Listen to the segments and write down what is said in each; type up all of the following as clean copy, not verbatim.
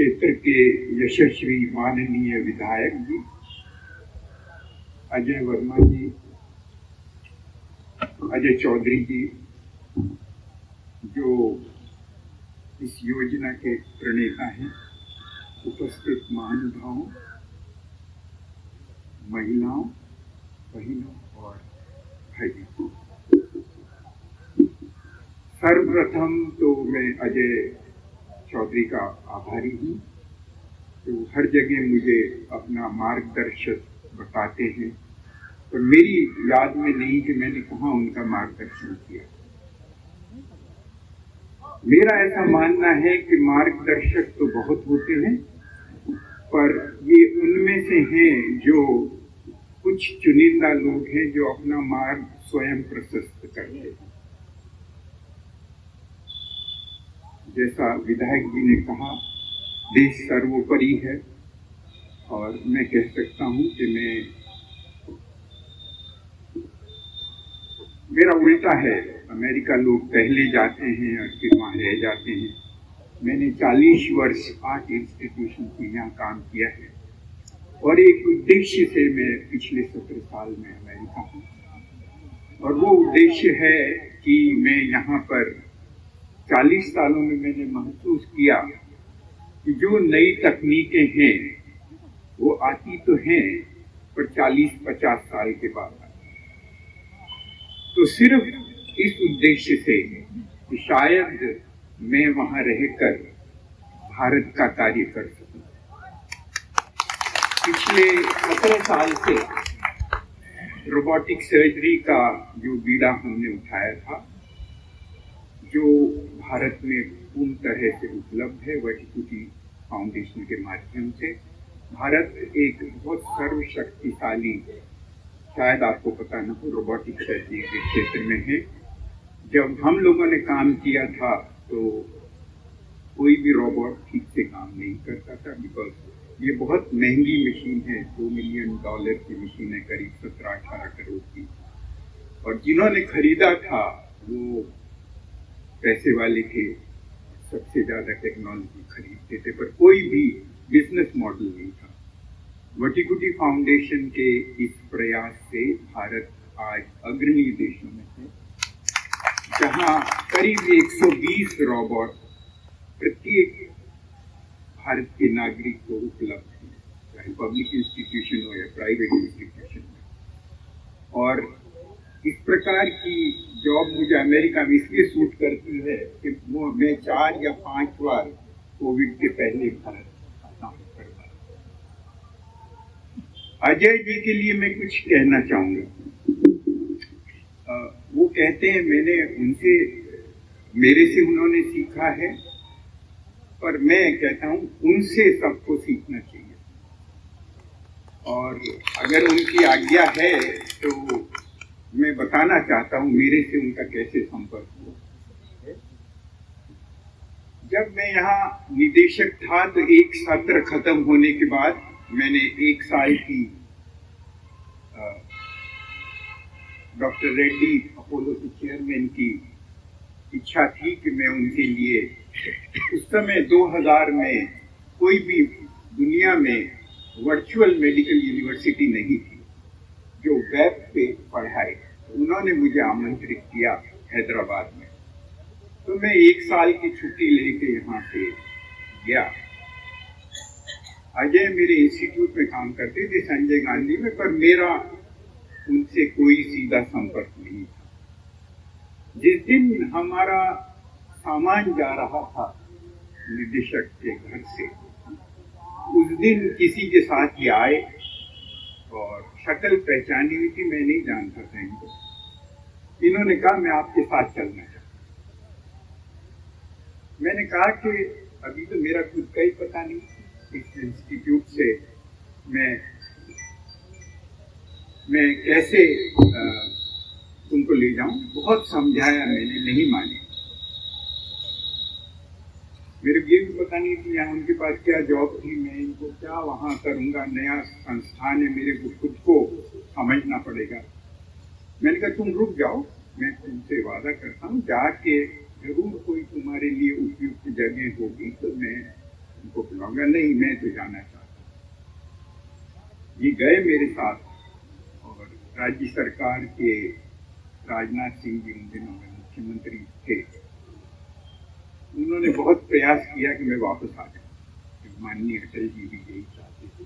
क्षेत्र के यशस्वी माननीय विधायक जी अजय वर्मा जी, अजय चौधरी जी, जो इस योजना के प्रणेता हैं, उपस्थित महानुभावों, महिलाओं, बहनों और भाइयों, सर्वप्रथम तो मैं अजय चौधरी का आभारी हूँ। तो हर जगह मुझे अपना मार्गदर्शक बताते हैं, पर मेरी याद में नहीं कि मैंने कहाँ उनका मार्गदर्शन किया। मेरा ऐसा मानना है कि मार्गदर्शक तो बहुत होते हैं, पर ये उनमें से हैं जो कुछ चुनिंदा लोग हैं जो अपना मार्ग स्वयं प्रशस्त करते हैं। जैसा विधायक जी ने कहा, देश सर्वोपरि है, और मैं कह सकता हूं कि मेरा उल्टा है। अमेरिका लोग पहले जाते हैं और फिर वहां रह जाते हैं। मैंने 40 वर्ष आर्ट इंस्टीट्यूशन से यहाँ काम किया है, और एक उद्देश्य से मैं पिछले 17 साल में अमेरिका हूँ, और वो उद्देश्य है कि मैं यहाँ पर 40 सालों में मैंने महसूस किया कि जो नई तकनीकें हैं वो आती तो हैं, पर 40-50 साल के बाद। तो सिर्फ इस उद्देश्य से कि शायद मैं वहां रहकर भारत का कार्य कर सकूं। पिछले 17 साल से रोबोटिक सर्जरी का जो बीड़ा हमने उठाया था, जो भारत में पूर्ण तरह से उपलब्ध है वटिकुटी फाउंडेशन के माध्यम से। भारत एक बहुत सर्वशक्तिशाली, शायद आपको पता न हो, रोबोटिक सर्जरी के क्षेत्र में है। जब हम लोगों ने काम किया था तो कोई भी रोबोट ठीक से काम नहीं करता था, बिकॉज ये बहुत महंगी मशीन है। $2 मिलियन की मशीन है, करीब 17-18 करोड़ की। और जिन्होंने खरीदा था वो पैसे वाले थे, सबसे ज्यादा टेक्नोलॉजी खरीदते थे, पर कोई भी बिजनेस मॉडल नहीं था। वटिकुटी फाउंडेशन के इस प्रयास से भारत आज अग्रणी देशों में है, जहां करीब 120 रोबोट प्रत्येक भारत के नागरिक को उपलब्ध है, चाहे पब्लिक इंस्टीट्यूशन हो या प्राइवेट इंस्टीट्यूशन में। और इस प्रकार की जॉब मुझे अमेरिका में इसलिए सूट करती है कि वो मैं 4 या 5 बार कोविड के पहले भारत आता हूँ। अजय जी के लिए मैं कुछ कहना चाहूंगा। वो कहते हैं मेरे से उन्होंने सीखा है, पर मैं कहता हूं उनसे सबको सीखना चाहिए। और अगर उनकी आज्ञा है तो मैं बताना चाहता हूं मेरे से उनका कैसे संपर्क हुआ। जब मैं यहाँ निदेशक था तो एक सत्र खत्म होने के बाद मैंने 1 साल की डॉक्टर रेड्डी अपोलो के चेयरमैन की इच्छा थी कि मैं उनके लिए, उस समय 2000 में कोई भी दुनिया में वर्चुअल मेडिकल यूनिवर्सिटी नहीं थी जो वेब पे पढ़ाए। उन्होंने मुझे आमंत्रित किया हैदराबाद में, तो मैं 1 साल की छुट्टी लेके यहाँ से गया। अजय मेरे इंस्टीट्यूट में काम करते थे, संजय गांधी में, पर मेरा उनसे कोई सीधा संपर्क नहीं था। जिस दिन हमारा सामान जा रहा था निदेशक के घर से, उस दिन किसी के साथ ही आए और शक्ल पहचानी हुई थी, मैं नहीं जानता था इनको। इन्होंने कहा मैं आपके साथ चलना चाहता हूं। मैंने कहा कि अभी तो मेरा खुद का ही पता नहीं, इस इंस्टीट्यूट से मैं कैसे तुमको ले जाऊं। बहुत समझाया मैंने, नहीं माने। मेरे ये भी पता नहीं कि यहाँ उनके पास क्या जॉब थी, मैं इनको क्या वहां करूंगा, नया संस्थान है, मेरे को खुद को समझना पड़ेगा। मैंने कहा तुम रुक जाओ, मैं तुमसे वादा करता हूँ, जाके जरूर कोई तुम्हारे लिए उपयुक्त जगह होगी तो मैं उनको बुलाऊंगा। नहीं, मैं तो जाना चाहता हूँ। ये गए मेरे साथ, और राज्य सरकार के राजनाथ सिंह जी उन दिनों में मुख्यमंत्री थे। उन्होंने बहुत प्रयास किया कि मैं वापस आ जाऊं। माननीय अटल जी भी यही चाहते थे।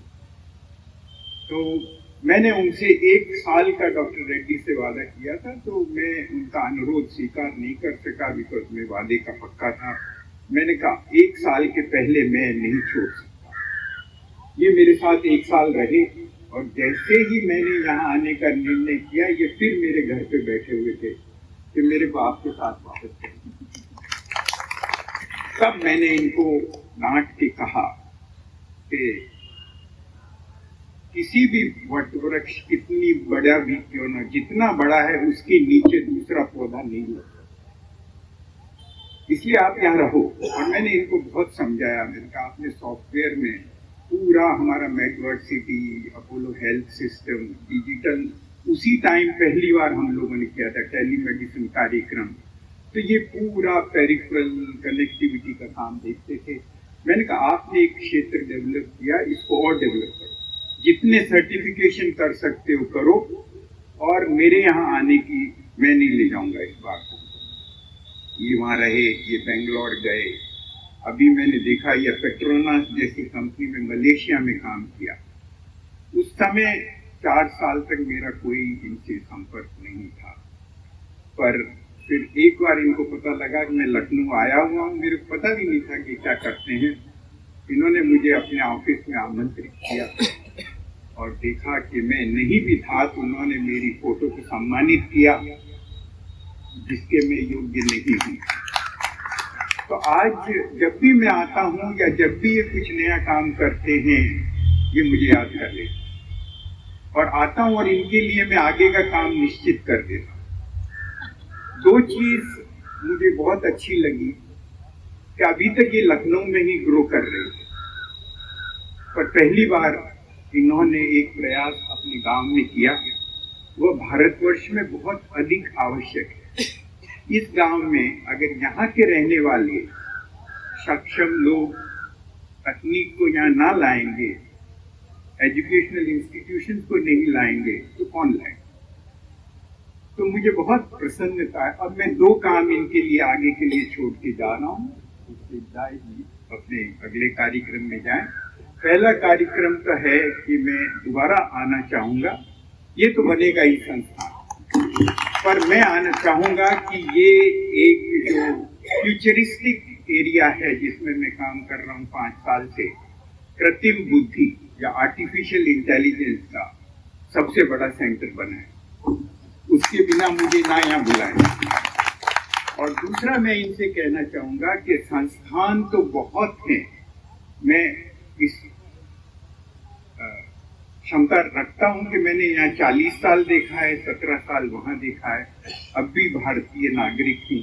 तो मैंने उनसे 1 साल का डॉक्टर रेड्डी से वादा किया था, तो मैं उनका अनुरोध स्वीकार नहीं कर सका, बिकॉज मैं वादे का पक्का था। मैंने कहा 1 साल के पहले मैं नहीं छोड़ सकता। ये मेरे साथ 1 साल रहे, और जैसे ही मैंने यहाँ आने का निर्णय किया, ये फिर मेरे घर पे बैठे हुए थे कि मेरे बाप के साथ वापस चलें। तब मैंने इनको डांट के कहा कि किसी भी वट वृक्ष कितनी बड़ा भी क्यों ना, जितना बड़ा है उसके नीचे दूसरा पौधा नहीं लगता, इसलिए आप यहाँ रहो। और मैंने इनको बहुत समझाया। मैंने कहा आपने सॉफ्टवेयर में पूरा हमारा Medvarsity, Apollo health system, digital, उसी टाइम पहली बार हम लोगों ने किया था टेलीमेडिसिन कार्यक्रम, तो ये पूरा पेरिफेरल कनेक्टिविटी का काम देखते थे। मैंने कहा आपने एक क्षेत्र डेवलप किया, इसको और डेवलप करो, जितने सर्टिफिकेशन कर सकते हो करो, और मेरे यहाँ आने की मैं नहीं ले जाऊंगा इस बार। ये वहाँ रहे, ये बेंगलोर गए। अभी मैंने देखा ये पेट्रोनास जैसी कंपनी में मलेशिया में काम किया। उस समय 4 साल तक मेरा कोई इनसे संपर्क नहीं था, पर फिर एक बार इनको पता लगा कि मैं लखनऊ आया हुआ हूँ। मेरे को पता भी नहीं था कि क्या करते हैं। इन्होंने मुझे अपने ऑफिस में आमंत्रित किया, और देखा कि मैं नहीं भी था, तो उन्होंने मेरी फोटो को सम्मानित किया, जिसके मैं योग्य नहीं हूँ। तो आज जब भी मैं आता हूँ, या जब भी ये कुछ नया काम करते हैं, ये मुझे याद कर लेते, और आता हूँ, और इनके लिए मैं आगे का काम निश्चित कर देता हूँ। 2 चीज मुझे बहुत अच्छी लगी कि अभी तक ये लखनऊ में ही ग्रो कर रहे थे, पर पहली बार इन्होंने एक प्रयास अपने गांव में किया। वह भारतवर्ष में बहुत अधिक आवश्यक है। इस गांव में अगर यहाँ के रहने वाले सक्षम लोग तकनीक को यहाँ ना लाएंगे, एजुकेशनल इंस्टीट्यूशंस को नहीं लाएंगे, तो कौन लाएंगे? तो मुझे बहुत प्रसन्नता है। अब मैं 2 काम इनके लिए आगे के लिए छोड़ के जा रहा हूँ, अपने अगले कार्यक्रम में जाएं। पहला कार्यक्रम तो है कि मैं दोबारा आना चाहूंगा। ये तो बनेगा ही संस्थान, पर मैं आना चाहूंगा कि ये एक जो फ्यूचरिस्टिक एरिया है जिसमें मैं काम कर रहा हूँ 5 साल से, कृत्रिम बुद्धि या आर्टिफिशियल इंटेलिजेंस का सबसे बड़ा सेंटर बना है। उसके बिना मुझे ना यहाँ बुलाएं। और दूसरा मैं इनसे कहना चाहूंगा कि संस्थान तो बहुत हैं, मैं इस क्षमता रखता हूं कि मैंने यहाँ 40 साल देखा है, 17 साल वहां देखा है, अब भी भारतीय नागरिक हूँ,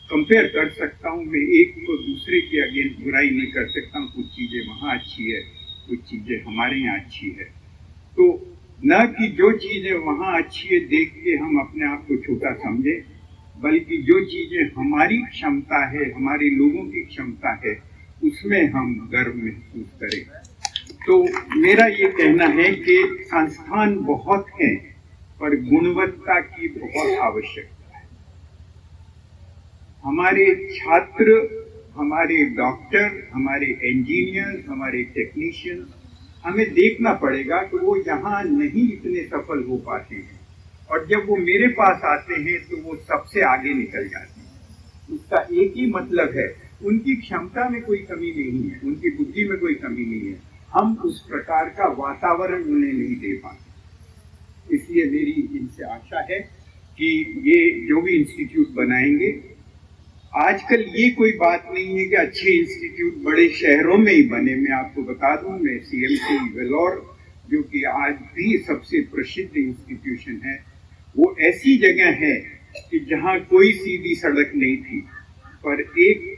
कंपेयर कर सकता हूँ। मैं एक को दूसरे के अगेंस्ट बुराई नहीं कर सकता हूँ। कुछ चीजें वहां अच्छी है, कुछ चीजें हमारे यहाँ अच्छी है। तो न कि जो चीजें वहां अच्छी है देख के हम अपने आप को छोटा समझे, बल्कि जो चीजें हमारी क्षमता है, हमारे लोगों की क्षमता है, उसमें हम गर्व महसूस करें। तो मेरा ये कहना है कि संस्थान बहुत हैं, पर गुणवत्ता की बहुत आवश्यकता है। हमारे छात्र, हमारे डॉक्टर, हमारे इंजीनियर, हमारे टेक्नीशियन, हमें देखना पड़ेगा कि वो यहाँ नहीं इतने सफल हो पाते हैं, और जब वो मेरे पास आते हैं तो वो सबसे आगे निकल जाते हैं। उसका एक ही मतलब है, उनकी क्षमता में कोई कमी नहीं है, उनकी बुद्धि में कोई कमी नहीं है, हम उस प्रकार का वातावरण उन्हें नहीं दे पाते। इसलिए मेरी इनसे आशा है कि ये जो भी इंस्टीट्यूट बनाएंगे, आजकल ये कोई बात नहीं है कि अच्छे इंस्टीट्यूट बड़े शहरों में ही बने। मैं आपको बता दूं, मैं CMC वेलोर, जो कि आज भी सबसे प्रसिद्ध इंस्टीट्यूशन है, वो ऐसी जगह है कि जहां कोई सीधी सड़क नहीं थी, पर एक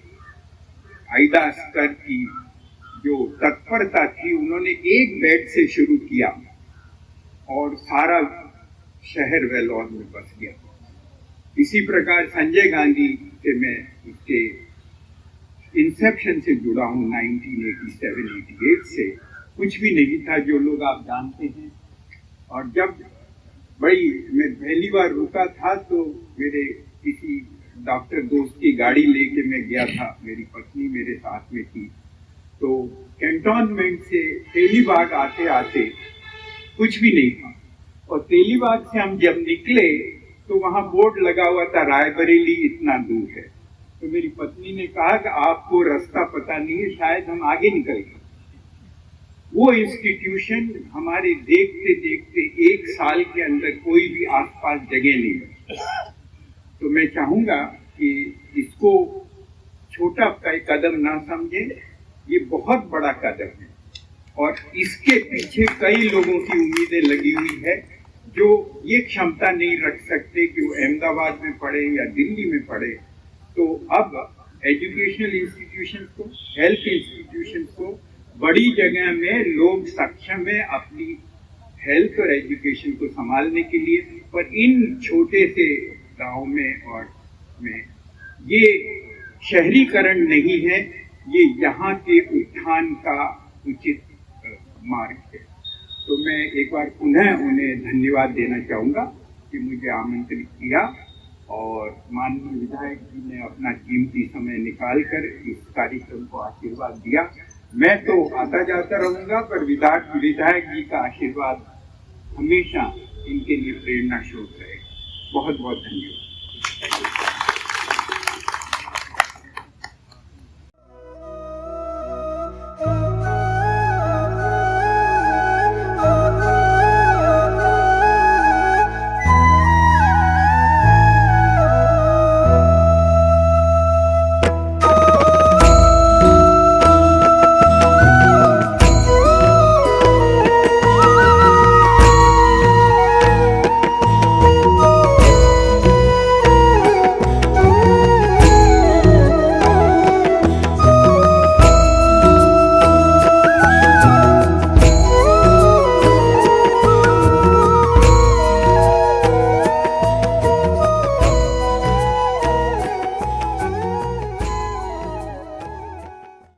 आइडा स्कर की जो तत्परता थी, उन्होंने एक बेड से शुरू किया और सारा शहर वेलोर में बस गया। इसी प्रकार संजय गांधी से मैं उसके इंसेप्शन से जुड़ा हूँ 1987-88 से। कुछ भी नहीं था जो लोग आप जानते हैं। और जब मैं पहली बार रुका था तो मेरे किसी डॉक्टर दोस्त की गाड़ी लेके मैं गया था, मेरी पत्नी मेरे साथ में थी। तो कैंटोनमेंट से तेलीबाग आते आते कुछ भी नहीं था, और तेलीबाग से हम जब निकले तो वहां बोर्ड लगा हुआ था रायबरेली इतना दूर है। तो मेरी पत्नी ने कहा कि आपको रास्ता पता नहीं है, शायद हम आगे निकल गए। वो इंस्टीट्यूशन हमारे देखते देखते 1 साल के अंदर कोई भी आसपास जगह नहीं है। तो मैं चाहूंगा कि इसको छोटा कदम ना समझें, ये बहुत बड़ा कदम है और इसके पीछे कई लोगों की उम्मीदें लगी हुई है जो ये क्षमता नहीं रख सकते कि वो अहमदाबाद में पढ़े या दिल्ली में पढ़े। तो अब एजुकेशनल इंस्टीट्यूशन को, हेल्थ इंस्टीट्यूशन को बड़ी जगह में लोग सक्षम है अपनी हेल्थ और एजुकेशन को संभालने के लिए। पर इन छोटे से गांव में ये शहरीकरण नहीं है, ये यहाँ के उत्थान का उचित मार्ग है। तो मैं एक बार पुनः उन्हें धन्यवाद देना चाहूँगा कि मुझे आमंत्रित किया और माननीय विधायक जी ने अपना कीमती समय निकालकर इस कार्यक्रम को आशीर्वाद दिया। मैं तो आता जाता रहूंगा, पर विधायक जी का आशीर्वाद हमेशा इनके लिए प्रेरणा स्रोत रहेगा। बहुत बहुत धन्यवाद।